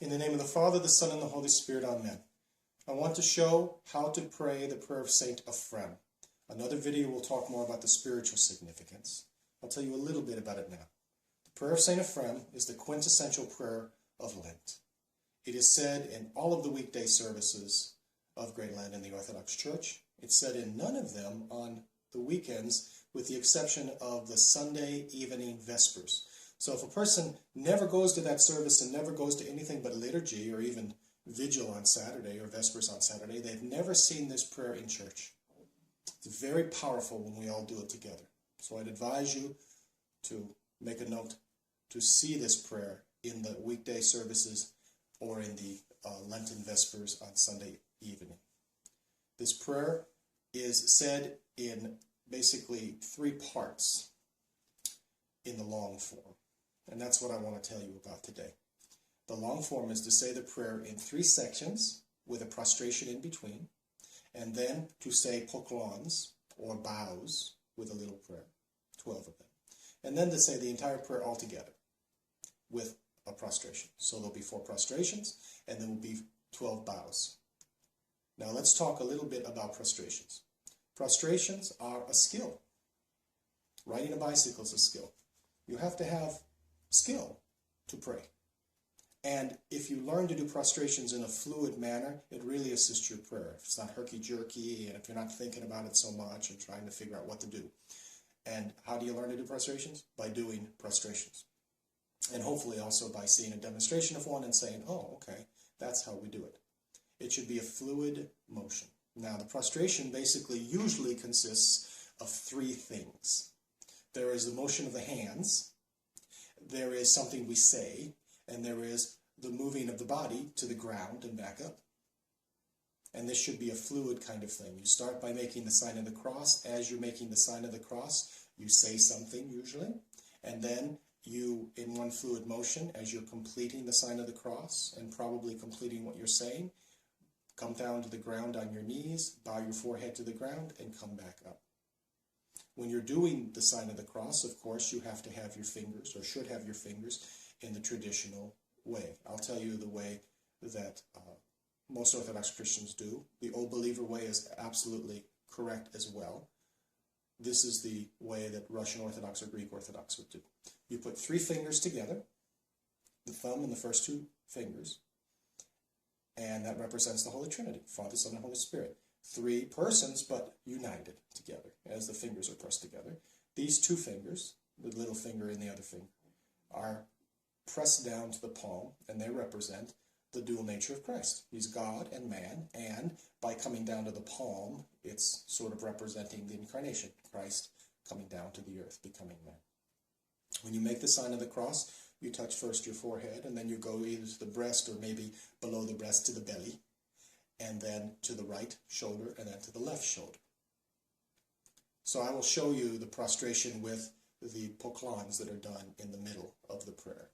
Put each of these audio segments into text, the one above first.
In the name of the Father, the Son, and the Holy Spirit, Amen. I want to show how to pray the Prayer of St Ephrem. Another video will talk more about the spiritual significance. I'll tell you a little bit about it now. The Prayer of St Ephrem is the quintessential prayer of Lent. It is said in all of the weekday services of Great Lent in the Orthodox Church. It's said in none of them on the weekends, with the exception of the Sunday evening Vespers. So if a person never goes to that service and never goes to anything but liturgy or even vigil on Saturday or Vespers on Saturday, they've never seen this prayer in church. It's very powerful when we all do it together. So I'd advise you to make a note to see this prayer in the weekday services or in the Lenten Vespers on Sunday evening. This prayer is said in basically 3 parts in the long form. And that's what I want to tell you about today. The long form is to say the prayer in 3 sections with a prostration in between, and then to say poklons or bows with a little prayer, 12 of them. And then to say the entire prayer all together with a prostration. So there'll be 4 prostrations, and there will be 12 bows. Now let's talk a little bit about prostrations. Prostrations are a skill. Riding a bicycle is a skill. You have to have skill to pray. And if you learn to do prostrations in a fluid manner, it really assists your prayer. If it's not herky-jerky, and if you're not thinking about it so much and trying to figure out what to do. And how do you learn to do prostrations? By doing prostrations. And hopefully also by seeing a demonstration of one and saying, oh, okay, that's how we do it. It should be a fluid motion. Now, the prostration basically usually consists of 3 things. There is the motion of the hands, there is something we say, and there is the moving of the body to the ground and back up. And this should be a fluid kind of thing. You start by making the sign of the cross. As you're making the sign of the cross, you say something usually, and then you, in one fluid motion, as you're completing the sign of the cross and probably completing what you're saying, come down to the ground on your knees, bow your forehead to the ground, and come back up. When you're doing the sign of the cross, of course, you have to have your fingers, or should have your fingers, in the traditional way. I'll tell you the way that most Orthodox Christians do. The Old Believer way is absolutely correct as well. This is the way that Russian Orthodox or Greek Orthodox would do. You put 3 fingers together, the thumb and the first 2 fingers, and that represents the Holy Trinity, Father, Son, and Holy Spirit. 3 persons, but united together, as the fingers are pressed together. These 2 fingers, the little finger and the other finger, are pressed down to the palm, and they represent the dual nature of Christ. He's God and man, and by coming down to the palm, it's sort of representing the incarnation, Christ coming down to the earth, becoming man. When you make the sign of the cross, you touch first your forehead, and then you go either to the breast or maybe below the breast to the belly, and then to the right shoulder, and then to the left shoulder. So I will show you the prostration with the poklons that are done in the middle of the prayer,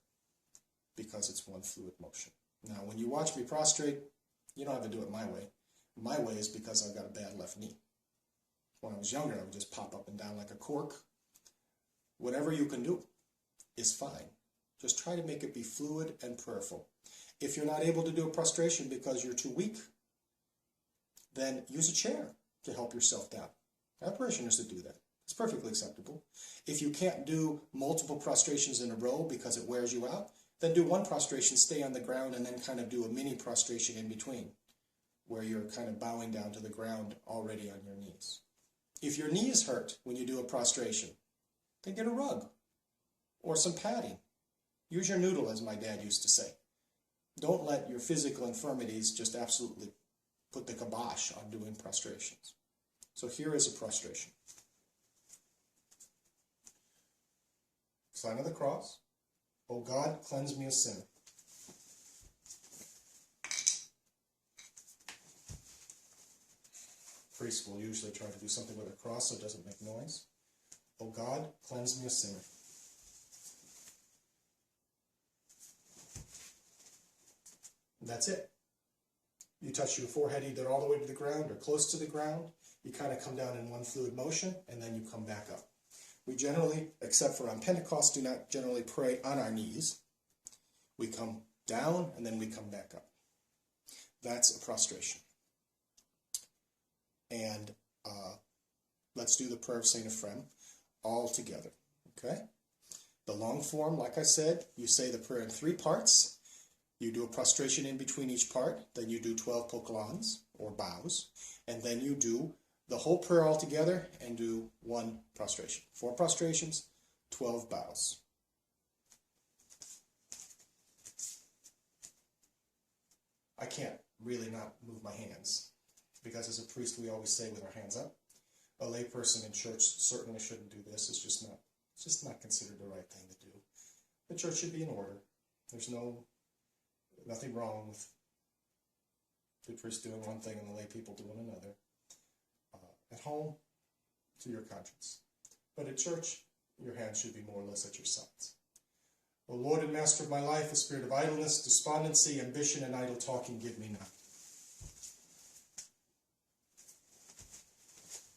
because it's one fluid motion. Now, when you watch me prostrate, you don't have to do it my way. My way is because I've got a bad left knee. When I was younger, I would just pop up and down like a cork. Whatever you can do is fine. Just try to make it be fluid and prayerful. If you're not able to do a prostration because you're too weak, then use a chair to help yourself down. I have parishioners that do that. It's perfectly acceptable. If you can't do multiple prostrations in a row because it wears you out, then do 1 prostration, stay on the ground, and then kind of do a mini prostration in between, where you're kind of bowing down to the ground already on your knees. If your knees hurt when you do a prostration, then get a rug or some padding. Use your noodle, as my dad used to say. Don't let your physical infirmities just absolutely put the kibosh on doing prostrations. So here is a prostration. Sign of the cross. O God, cleanse me a sinner. Priests will usually try to do something with a cross so it doesn't make noise. O God, cleanse me a sinner. And that's it. You touch your forehead either all the way to the ground or close to the ground. You kind of come down in one fluid motion, and then you come back up. We generally, except for on Pentecost, do not generally pray on our knees. We come down, and then we come back up. That's a prostration. And let's do the Prayer of St Ephrem all together, okay? The long form, like I said, you say the prayer in 3 parts. You do a prostration in between each part, then you do 12 poklons, or bows, and then you do the whole prayer all together and do 1 prostration. 4 prostrations, 12 bows. I can't really not move my hands, because as a priest we always say with our hands up. A lay person in church certainly shouldn't do this. It's just not considered the right thing to do. The church should be in order. There's nothing wrong with the priest doing one thing and the lay people doing another. At home, to your conscience. But at church, your hands should be more or less at your sides. O Lord and Master of my life, a spirit of idleness, despondency, ambition, and idle talking give me none.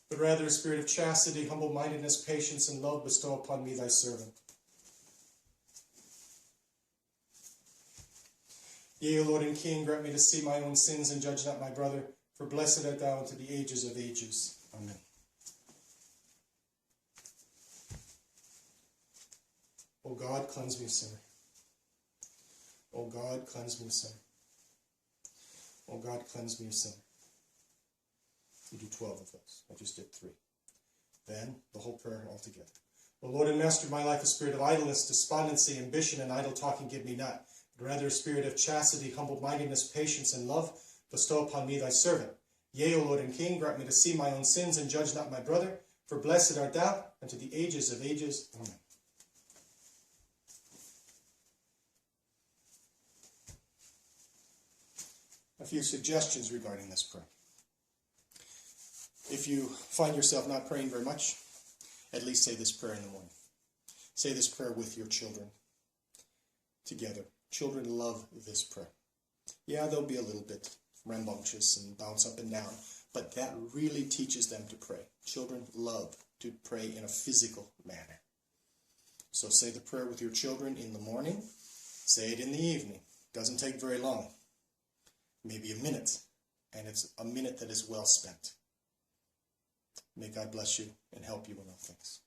But rather a spirit of chastity, humble-mindedness, patience, and love bestow upon me, thy servant. Yea, O Lord and King, grant me to see my own sins and judge not my brother, for blessed art thou unto the ages of ages. Amen. O God, cleanse me, sinner. O God, cleanse me, sinner. O God, cleanse me, sinner. You do 12 of those. I just did 3. Then, the whole prayer all together. O Lord and Master of my life, a spirit of idleness, despondency, ambition, and idle talking give me not, but rather a spirit of chastity, humble-mindedness, patience, and love bestow upon me, thy servant. Yea, O Lord and King, grant me to see my own sins and judge not my brother, for blessed art thou unto the ages of ages. Amen. A few suggestions regarding this prayer. If you find yourself not praying very much, at least say this prayer in the morning. Say this prayer with your children together. Children love this prayer. Yeah, they'll be a little bit rambunctious and bounce up and down, but that really teaches them to pray. Children love to pray in a physical manner. So say the prayer with your children in the morning. Say it in the evening. Doesn't take very long. Maybe a minute, and it's a minute that is well spent. May God bless you and help you in all things.